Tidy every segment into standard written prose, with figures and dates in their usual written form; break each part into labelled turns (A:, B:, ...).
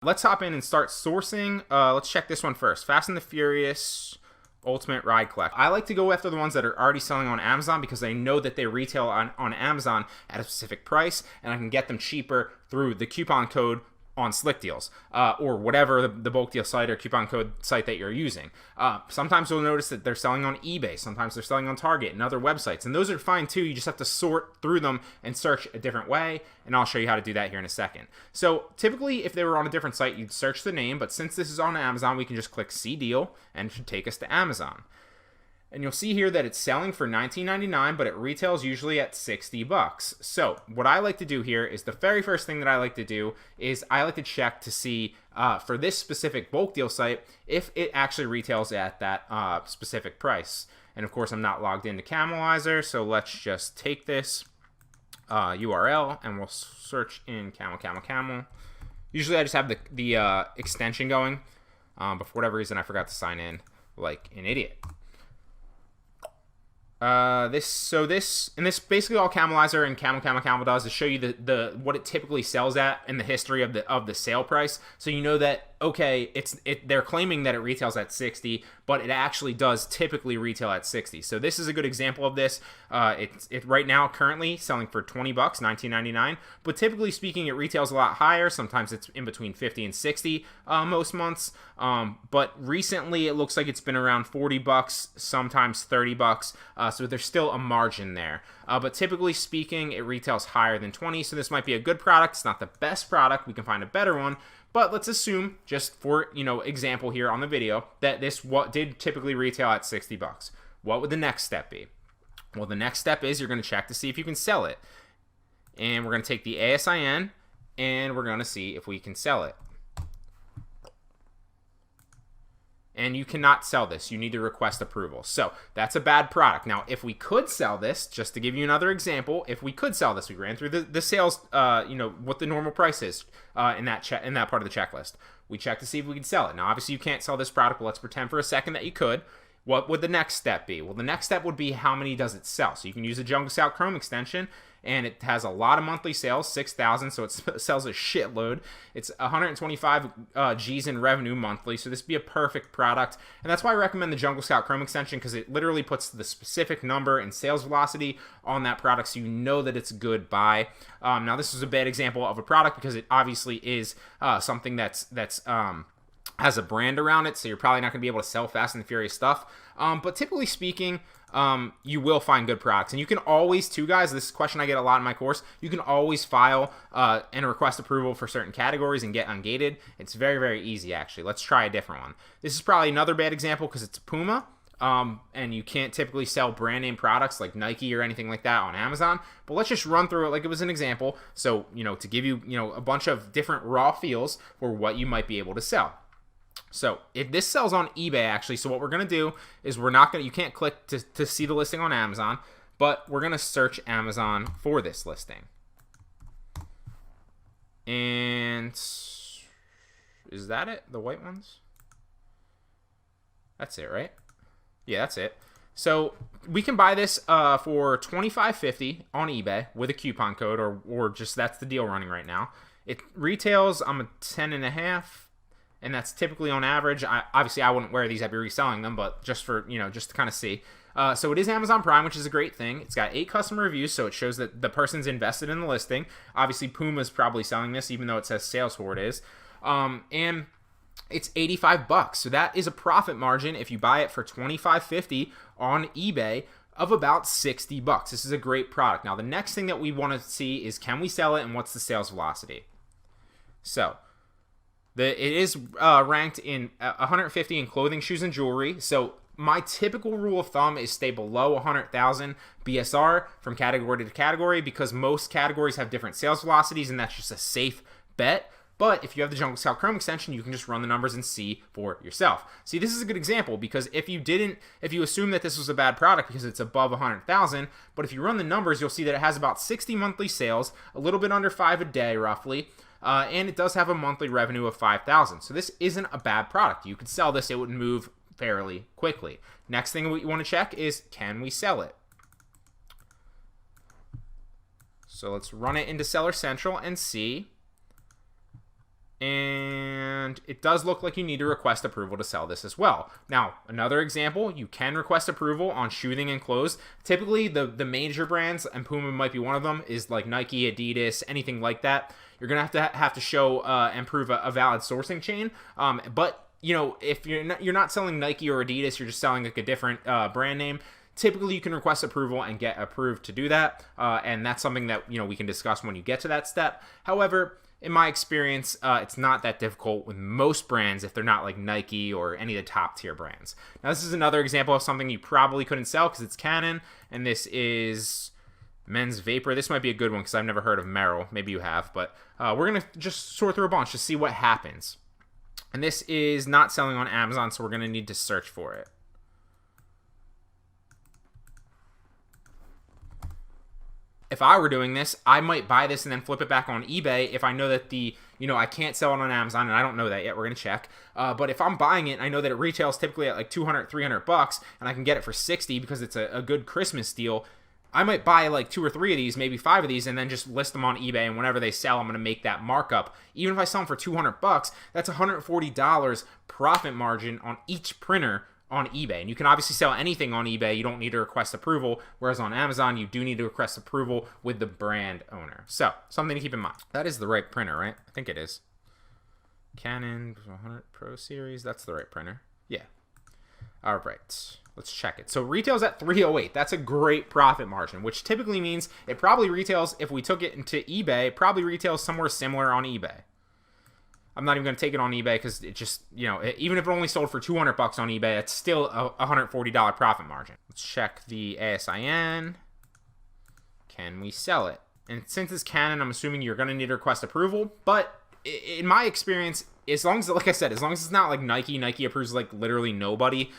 A: Let's hop in and start sourcing. Let's check this one first. Fast and the Furious Ultimate Ride Collect. I like to go after the ones that are already selling on Amazon because I know that they retail on Amazon at a specific price, and I can get them cheaper through the coupon code on Slick Deals, or whatever the bulk deal site or coupon code site that you're using. Sometimes you'll notice that they're selling on eBay. Sometimes they're selling on Target and other websites, and those are fine too. You just have to sort through them and search a different way, and I'll show you how to do that here in a second. So typically, if they were on a different site, you'd search the name, but since this is on Amazon, we can just click See Deal, and it should take us to Amazon. And you'll see here that it's selling for $19.99, but it retails usually at $60. So what I like to do here is the very first thing that I like to do is I like to check to see for this specific bulk deal site if it actually retails at that specific price. And of course, I'm not logged into Camelizer, so let's just take this URL and we'll search in camel. Usually I just have the extension going, but for whatever reason I forgot to sign in like an idiot. This basically all Camelizer and Camel does is show you the what it typically sells at in the history of the sale price, so you know that okay, they're claiming that it retails at 60, but it actually does typically retail at 60. So this is a good example of this. It right now currently selling for $20, $19.99, but typically speaking, it retails a lot higher. Sometimes it's in between 50 and 60 most months. But recently it looks like it's been around $40, sometimes $30. So there's still a margin there. But typically speaking, it retails higher than 20. So this might be a good product. It's not the best product. We can find a better one. But let's assume, just for example here on the video, that this did typically retail at $60. What would the next step be? Well, the next step is you're going to check to see if you can sell it. And we're going to take the ASIN and we're going to see if we can sell it. And you cannot sell this. You need to request approval. So that's a bad product. Now, if we could sell this, just to give you another example, if we could sell this, we ran through the sales, what the normal price is in that part of the checklist. We checked to see if we could sell it. Now, obviously, you can't sell this product, but let's pretend for a second that you could. What would the next step be? Well, the next step would be how many does it sell? So you can use the Jungle Scout Chrome extension, and it has a lot of monthly sales, 6,000, so it sells a shitload. It's 125 G's in revenue monthly, so this would be a perfect product. And that's why I recommend the Jungle Scout Chrome extension, because it literally puts the specific number and sales velocity on that product, so you know that it's a good buy. Now, this is a bad example of a product because it obviously is something that's has a brand around it, so you're probably not going to be able to sell Fast and the Furious stuff. But typically speaking, you will find good products. And you can always, too, guys, this is a question I get a lot in my course, you can always file and request approval for certain categories and get ungated. It's very, very easy, actually. Let's try a different one. This is probably another bad example because it's Puma. And you can't typically sell brand name products like Nike or anything like that on Amazon. But let's just run through it like it was an example. So, to give you, a bunch of different raw feels for what you might be able to sell. So if this sells on eBay, actually, so what we're going to do is you can't click to see the listing on Amazon, but we're going to search Amazon for this listing. And is that it? The white ones? That's it, right? Yeah, that's it. So we can buy this for $25.50 on eBay with a coupon code, or just that's the deal running right now. It retails, I'm a 10.5. And that's typically on average. Obviously, I wouldn't wear these. I'd be reselling them, but just for, just to kind of see. So it is Amazon Prime, which is a great thing. It's got 8 customer reviews, so it shows that the person's invested in the listing. Obviously, Puma's probably selling this, even though it says sales for it is. And it's $85. So that is a profit margin if you buy it for $25.50 on eBay of about $60. This is a great product. Now, the next thing that we want to see is, can we sell it and what's the sales velocity? So it is ranked in 150 in clothing, shoes, and jewelry. So my typical rule of thumb is stay below 100,000 BSR from category to category, because most categories have different sales velocities, and that's just a safe bet. But if you have the Jungle Scout Chrome extension, you can just run the numbers and see for yourself. See, this is a good example, because if you assume that this was a bad product because it's above 100,000, but if you run the numbers, you'll see that it has about 60 monthly sales, a little bit under 5 a day roughly. And it does have a monthly revenue of $5,000. So this isn't a bad product. You could sell this. It would move fairly quickly. Next thing we want to check is, can we sell it? So let's run it into Seller Central and see. And it does look like you need to request approval to sell this as well. Now, another example, you can request approval on shooting and clothes. Typically, the major brands, and Puma might be one of them, is like Nike, Adidas, anything like that. You're going to have to show and prove a valid sourcing chain. But, you know, if you're not selling Nike or Adidas, you're just selling like a different brand name, typically you can request approval and get approved to do that. And that's something that, you know, we can discuss when you get to that step. However, in my experience, it's not that difficult with most brands if they're not like Nike or any of the top tier brands. Now, this is another example of something you probably couldn't sell because it's Canon, and this is Men's Vapor. This might be a good one because I've never heard of Merrell. Maybe you have, but we're going to just sort through a bunch to see what happens. And this is not selling on Amazon, so we're going to need to search for it. If I were doing this, I might buy this and then flip it back on eBay if I know that I can't sell it on Amazon, and I don't know that yet. We're going to check. But if I'm buying it, I know that it retails typically at like $200, $300, and I can get it for $60 because it's a good Christmas deal. I might buy like 2 or 3 of these, maybe 5 of these, and then just list them on eBay, and whenever they sell, I'm going to make that markup. Even if I sell them for $200, that's $140 profit margin on each printer on eBay. And you can obviously sell anything on eBay. You don't need to request approval, whereas on Amazon, you do need to request approval with the brand owner. So, something to keep in mind. That is the right printer, right? I think it is. Canon 100 Pro Series. That's the right printer. Yeah. All right. Let's check it. So, retails at $308. That's a great profit margin, which typically means it probably retails, if we took it into eBay, it probably retails somewhere similar on eBay. I'm not even going to take it on eBay because it just, even if it only sold for $200 on eBay, it's still a $140 profit margin. Let's check the ASIN. Can we sell it? And since it's Canon, I'm assuming you're going to need to request approval. But in my experience, as long as, like I said, as long as it's not like Nike approves like literally nobody,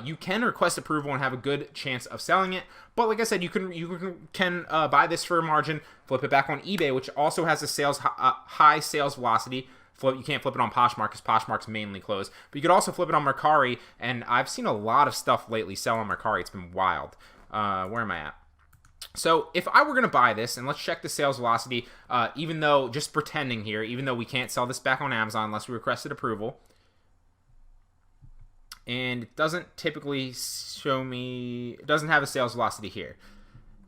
A: you can request approval and have a good chance of selling it. But like I said, you can buy this for a margin, flip it back on eBay, which also has a high sales velocity. You can't flip it on Poshmark because Poshmark's mainly closed. But you could also flip it on Mercari, and I've seen a lot of stuff lately sell on Mercari. It's been wild. Where am I at? So if I were going to buy this, and let's check the sales velocity, even though we can't sell this back on Amazon unless we requested approval. And it doesn't typically show me, it doesn't have a sales velocity here.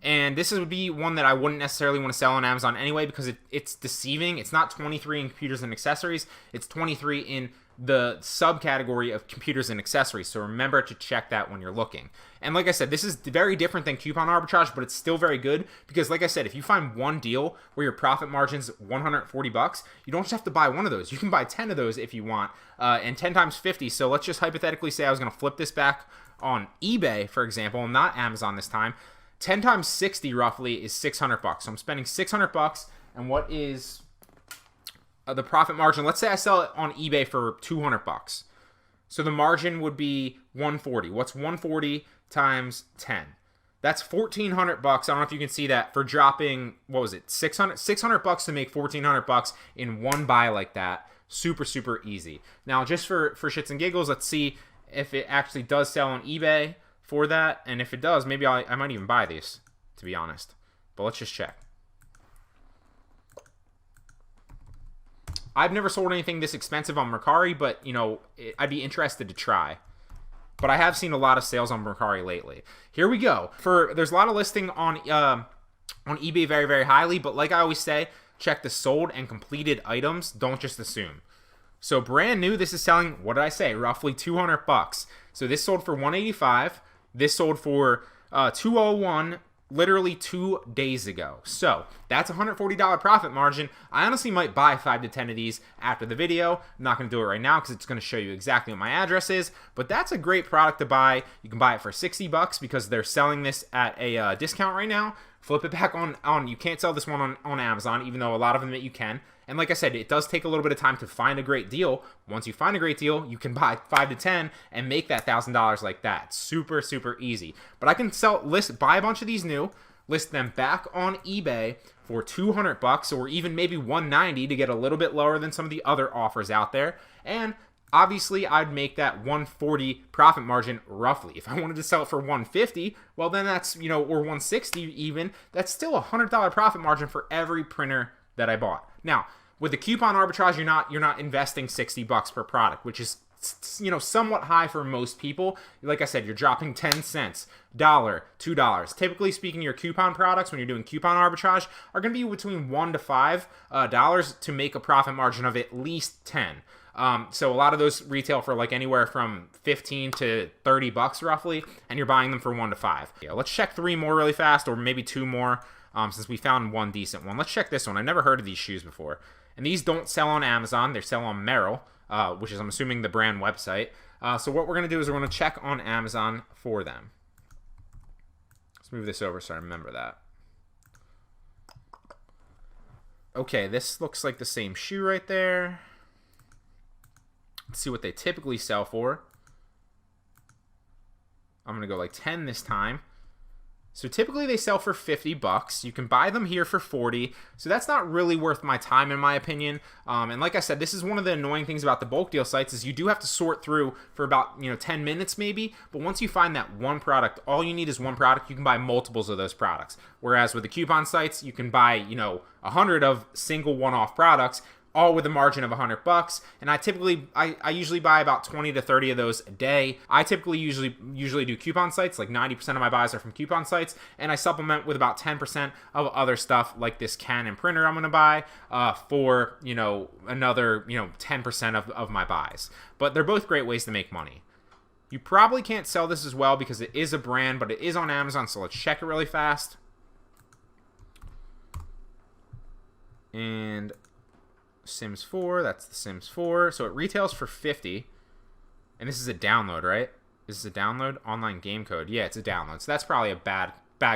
A: And this would be one that I wouldn't necessarily want to sell on Amazon anyway because it's deceiving. It's not 23 in computers and accessories. It's 23 in the subcategory of computers and accessories. So remember to check that when you're looking. And like I said, this is very different than coupon arbitrage, but it's still very good because like I said, if you find one deal where your profit margin's $140, you don't just have to buy one of those. You can buy 10 of those if you want, and 10 times 50. So let's just hypothetically say I was going to flip this back on eBay, for example, not Amazon this time. 10 times 60 roughly is $600. So I'm spending $600, and what is the profit margin? Let's say I sell it on eBay for $200. So the margin would be 140. What's 140 times 10? That's $1,400. I don't know if you can see that for dropping, what was it? $600 to make $1,400 in one buy like that. Super, super easy. Now, just for shits and giggles, let's see if it actually does sell on eBay for that, and if it does, maybe I might even buy these, to be honest. But let's just check. I've never sold anything this expensive on Mercari, but I'd be interested to try. But I have seen a lot of sales on Mercari lately. Here we go. There's a lot of listing on eBay very, very highly, but like I always say, check the sold and completed items. Don't just assume. So brand new, this is selling, what did I say? Roughly $200. So this sold for $185. This sold for $201 literally 2 days ago. So that's a $140 profit margin. I honestly might buy 5 to 10 of these after the video. I'm not going to do it right now because it's going to show you exactly what my address is. But that's a great product to buy. You can buy it for $60 because they're selling this at a discount right now. Flip it back on. You can't sell this one on Amazon, even though a lot of them that you can. And like I said, it does take a little bit of time to find a great deal. Once you find a great deal, you can buy 5 to 10 and make that $1,000 like that. Super, super easy. But I can buy a bunch of these new, list them back on eBay for $200 or even maybe $190 to get a little bit lower than some of the other offers out there. And obviously, I'd make that $140 profit margin roughly. If I wanted to sell it for $150, well then that's, or $160 even, that's still a $100 profit margin for every printer that I bought. Now, With the coupon arbitrage, you're not investing $60 per product, which is, you know, somewhat high for most people. Like I said, you're dropping 10 cents, $1, $2. Typically speaking, your coupon products, when you're doing coupon arbitrage, are going to be between $1 to $5 to make a profit margin of at least 10. So a lot of those retail for like anywhere from 15 to 30 bucks roughly, and you're buying them for 1 to 5. Yeah, let's check 3 more really fast, or maybe 2 more, since we found one decent one. Let's check this one. I've never heard of these shoes before. And these don't sell on Amazon. They sell on Merrill, which is, I'm assuming, the brand website. So what we're going to do is we're going to check on Amazon for them. Let's move this over so I remember that. Okay, this looks like the same shoe right there. Let's see what they typically sell for. I'm going to go like 10 this time. So typically they sell for 50 bucks. You can buy them here for 40. So that's not really worth my time in my opinion. And like I said, this is one of the annoying things about the bulk deal sites is you do have to sort through for about, 10 minutes maybe. But once you find that one product, all you need is one product. You can buy multiples of those products. Whereas with the coupon sites, you can buy, 100 of single one-off products, all with a margin of 100 bucks. And I usually buy about 20 to 30 of those a day. I typically usually do coupon sites, like 90% of my buys are from coupon sites, and I supplement with about 10% of other stuff like this Canon printer I'm gonna buy for, another, 10% of my buys. But they're both great ways to make money. You probably can't sell this as well because it is a brand, but it is on Amazon, so let's check it really fast. And Sims 4, that's the Sims 4. So it retails for 50. And this is a download, right? This is a download? Online game code. Yeah, it's a download. So that's probably a bad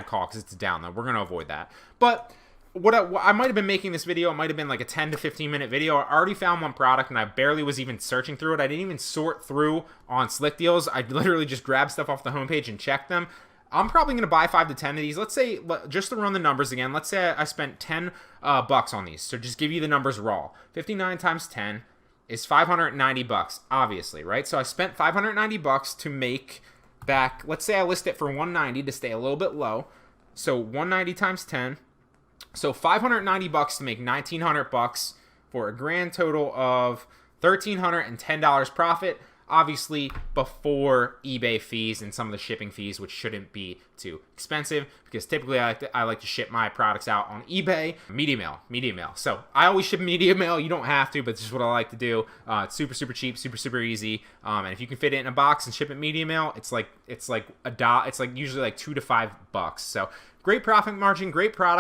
A: call because it's a download. We're going to avoid that. But what I might have been making this video, it might have been like a 10 to 15 minute video. I already found one product and I barely was even searching through it. I didn't even sort through on Slick Deals. I literally just grabbed stuff off the homepage and checked them. I'm probably going to buy 5 to 10 of these. Let's say, just to run the numbers again, let's say I spent 10 bucks on these. So just give you the numbers raw. 59 times 10 is 590 bucks, obviously, right? So I spent 590 bucks to make back, let's say I list it for 190 to stay a little bit low. So 190 times 10. So 590 bucks to make 1900 bucks for a grand total of $1,310 profit. Obviously, before eBay fees and some of the shipping fees, which shouldn't be too expensive, because typically I like to ship my products out on eBay. Media mail. So I always ship media mail. You don't have to, but it's just what I like to do. It's super cheap, super easy. And if you can fit it in a box and ship it media mail, it's like usually like $2 to $5. So great profit margin, great product.